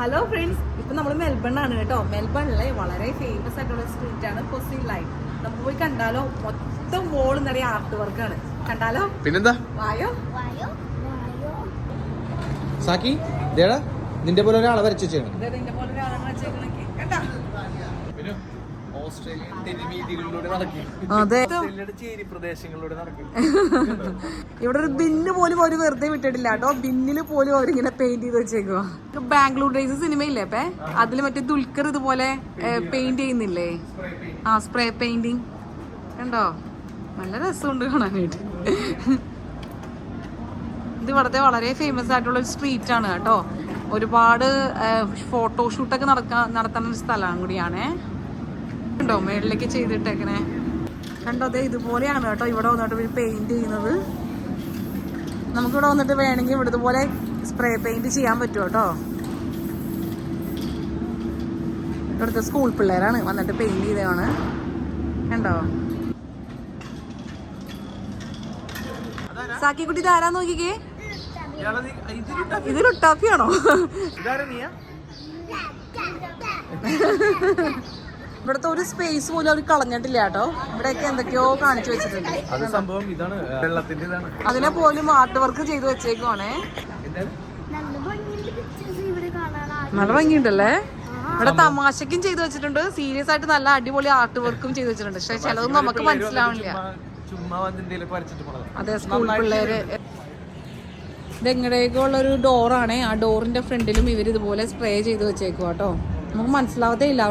Hello friends, ഇപ്പൊ നമ്മള് Melbourne ആണ് കേട്ടോ. മെൽബണിലെ വളരെ ഫേമസ് ആയിട്ടുള്ള സ്ട്രീറ്റ് ആണ് ഫോസിൽ ലൈൻ. നമുക്ക് പോയി കണ്ടാലോ? മൊത്തം വോൾ നിറയെ ആർട്ട് വർക്കാണ്. കണ്ടാലോ? പിന്നെന്താ വായോ സാക്കി നിന്റെ പോലെ ഒരാളെ വരച്ചു നിന്റെ പോലെ ഒരാളെ വെച്ചേക്കണൊക്കെ കേട്ടാ. അതെ, ഇവിടെ ഒരു ബിന്ന് പോലും ഒരു വെറുതെ വിട്ടിട്ടില്ല കേട്ടോ. ബിന്നില് പോലും അവരിങ്ങനെ പെയിന്റ് ചെയ്ത് വെച്ചേക്കുവാ. ബാംഗ്ലൂർ ഡേയ്സ് സിനിമയില്ലേ അപ്പേ, അതില് മറ്റേ ദുൽഖർ ഇതുപോലെ പെയിന്റ് ചെയ്യുന്നില്ലേ? ആ, സ്പ്രേ പെയിന്റിങ് കണ്ടോ? നല്ല രസമുണ്ട് കാണാനായിട്ട്. ഇത് ഇവിടുത്തെ വളരെ ഫേമസ് ആയിട്ടുള്ള ഒരു സ്ട്രീറ്റ് ആണ് കേട്ടോ. ഒരുപാട് ഫോട്ടോഷൂട്ടൊക്കെ നടത്തുന്ന ഒരു സ്ഥലം കൂടിയാണേ. കണ്ടോ മേളിലേക്ക് ചെയ്തിട്ടേക്കണേ? കണ്ടോ? അതെ, ഇതുപോലെയാണ് കേട്ടോ ഇവിടെ വന്നിട്ട് പെയിന്റ് ചെയ്യുന്നത്. നമുക്കിവിടെ വന്നിട്ട് വേണമെങ്കിൽ ഇവിടെ ഇതുപോലെ സ്പ്രേ പെയിന്റ് ചെയ്യാൻ പറ്റും കേട്ടോ. ഇവിടുത്തെ സ്കൂൾ പിള്ളേരാണ് വന്നിട്ട് പെയിന്റ് ചെയ്തതാണ്. കണ്ടോ? സാക്കിക്കുട്ടി ഇതാരാ നോക്കിക്കേ. ഇത് ലുട്ടാപ്പിയാണോ? ഇവിടുത്തെ ഒരു സ്പേസ് പോലും അവർ കളഞ്ഞിട്ടില്ല കേട്ടോ. ഇവിടെയൊക്കെ എന്തൊക്കെയോ കാണിച്ചു വെച്ചിട്ടുണ്ട്. അതിനെ പോലും ആർട്ട് വർക്ക് ചെയ്ത് വെച്ചേക്കുവാണേ. നല്ല ഭംഗിയുണ്ടല്ലേ? ഇവിടെ തമാശക്കും ചെയ്തു വെച്ചിട്ടുണ്ട്, സീരിയസ് ആയിട്ട് നല്ല അടിപൊളി ആർട്ട് വർക്കും ചെയ്തു വെച്ചിട്ടുണ്ട്. പക്ഷെ ചിലതൊന്നും നമുക്ക് മനസ്സിലാവില്ല. അതെ, സ്കൂൾ പിള്ളേര്. ഇതെങ്ങടേക്കുള്ള ഒരു ഡോറാണേ. ആ ഡോറിന്റെ ഫ്രണ്ടിലും ഇവർ ഇതുപോലെ സ്പ്രേ ചെയ്ത് വെച്ചേക്കുവാ കേട്ടോ. നമുക്ക് മനസ്സിലാവത്തേ ഇല്ല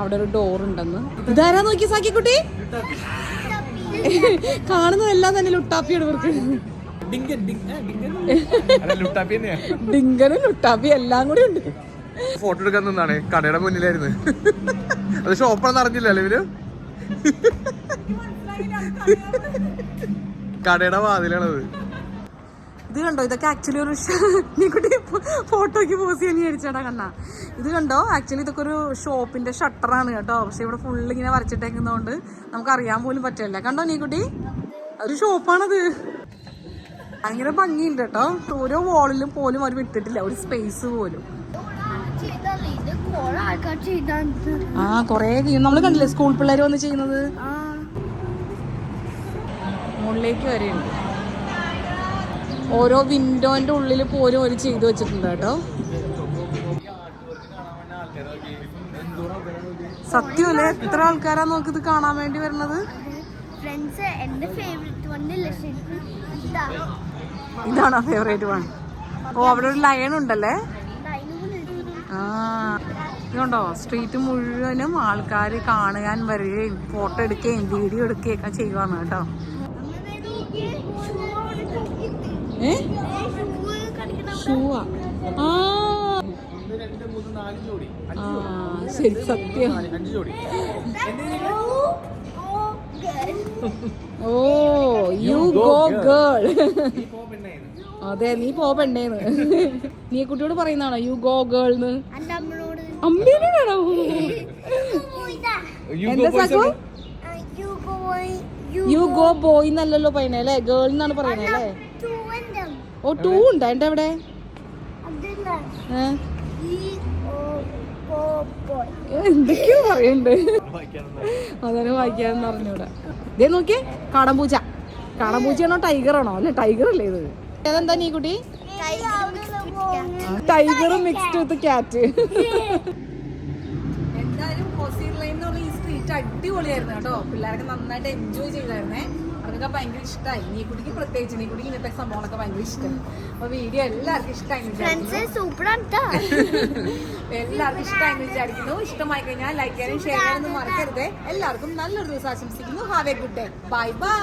അവിടെ ഒരു ഡോർ ഉണ്ടെന്ന്. ഇതാരാ നോക്കി സാക്കിക്കുട്ടി? കാണുന്നതെല്ലാം തന്നെ ലുട്ടാപ്പിയാണ് ഇവർക്ക്. ഡിങ്കനും ലുട്ടാപ്പി എല്ലാം കൂടി ഉണ്ട്. ഫോട്ടോ എടുക്കാൻ നിന്നാണ്, കടയുടെ മുന്നിലായിരുന്നു. അത് ഷോപ്പാണെന്ന് അറിഞ്ഞില്ലല്ലോ ഇവര്. കടയുടെ വാതിലാണത്. ഇത് കണ്ടോ? ഇതൊക്കെ ആക്ച്വലി ഒരു നീക്കുട്ടി ഫോട്ടോയ്ക്ക് പോസ് ചെയ്യാൻ വിചാരിച്ചാടാ കണ്ണ. ഇത് കണ്ടോ? ആക്ച്വലി ഇതൊക്കെ ഒരു ഷോപ്പിന്റെ ഷട്ടറാണ് കേട്ടോ. പക്ഷെ ഇവിടെ ഫുള്ള് ഇങ്ങനെ വരച്ചിട്ടേക്കുന്നതുകൊണ്ട് നമുക്ക് അറിയാൻ പോലും പറ്റില്ല. കണ്ടോ നീക്കുട്ടി? ഒരു ഷോപ്പാണത്. ഭയങ്കര ഭംഗിയുണ്ട് കേട്ടോ. ഓരോ വാളിലും പോലും അവർ വിട്ടിട്ടില്ല ഒരു സ്പേസ് പോലും. ആ, കൊറേ നമ്മള് കണ്ടില്ലേ സ്കൂൾ പിള്ളേര് വന്ന് ചെയ്യുന്നത്. മുകളിലേക്ക് വരെയുണ്ട്. ഓരോ വിൻഡോന്റെ ഉള്ളിൽ പോലും ഒരു ചെയ്തു വെച്ചിട്ടുണ്ട് കേട്ടോ. സത്യമല്ലേ? എത്ര ആൾക്കാരാ നോക്കിത് കാണാൻ വേണ്ടി വരുന്നത്. ഇതാണോ ഫേവറേറ്റ് വൺ? ഓ, അവിടെ ഒരു ലയൺ ഉണ്ടല്ലേ. ആ, ഇതുണ്ടോ? സ്ട്രീറ്റ് മുഴുവനും ആൾക്കാർ കാണാൻ വരികയും ഫോട്ടോ എടുക്കുകയും വീഡിയോ എടുക്കുകയും ഒക്കെ ചെയ്യുവാണ് കേട്ടോ. ഷൂവാ? ആ, ശരി, സത്യം. ഓ, യു ഗോ ഗേൾ. അതെ, നീ പോ പെണ്ണേന്ന്. നീ കുട്ടിയോട് പറയുന്നതാണോ യു ഗോ ഗേൾന്ന്? അമ്മേനോടാണോ? എന്താ സാക്കോ? യു ഗോ ബോയ് എന്നല്ലല്ലോ പറയണേ അല്ലേ? ഗേൾ എന്നാണ് പറയണേ അല്ലേ? ഓ, 2 ഉണ്ട്. എന്റെ എവിടെ? എന്തൊക്കെയോ പറയണ്ട്. അതാണ് വായിക്കാന്ന് പറഞ്ഞൂടെ. ഇതേ നോക്കിയേ, കാടമ്പൂച്ച. കാടമ്പൂച്ചയാണോ ടൈഗറാണോ? അല്ലെ, ടൈഗർ അല്ലേ ഇത്? ഏതെന്താ നീ കുട്ടി? ടൈഗർ മിക്സ്ഡ് വിത്ത് ക്യാറ്റ്. എന്തായാലും ഫോസിൽ ലൈൻ എന്ന് പറഞ്ഞ ഈ സ്ട്രീറ്റ് അടിപൊളിയായിരുന്നു കേട്ടോ. പിള്ളേരൊക്കെ നന്നായിട്ട് എൻജോയ് ചെയ്തായിരുന്നേ. അതൊക്കെ ഭയങ്കര ഇഷ്ടമായി. നീ കുട്ടിക്ക് പ്രത്യേകിച്ച്, നീ കുട്ടിക്ക് ഇങ്ങനത്തെ സംഭവങ്ങളൊക്കെ ഭയങ്കര ഇഷ്ടം. അപ്പൊ വീഡിയോ എല്ലാവർക്കും ഇഷ്ടമായി വിചാരിക്കുന്നു. ഇഷ്ടമായി കഴിഞ്ഞാൽ ലൈക്ക് ചെയ്യാനും ഷെയർ ചെയ്യാനൊന്നും മറക്കരുത്. എല്ലാവർക്കും നല്ലൊരു ദിവസം ആശംസിക്കുന്നു. Have A good day. Bye bye.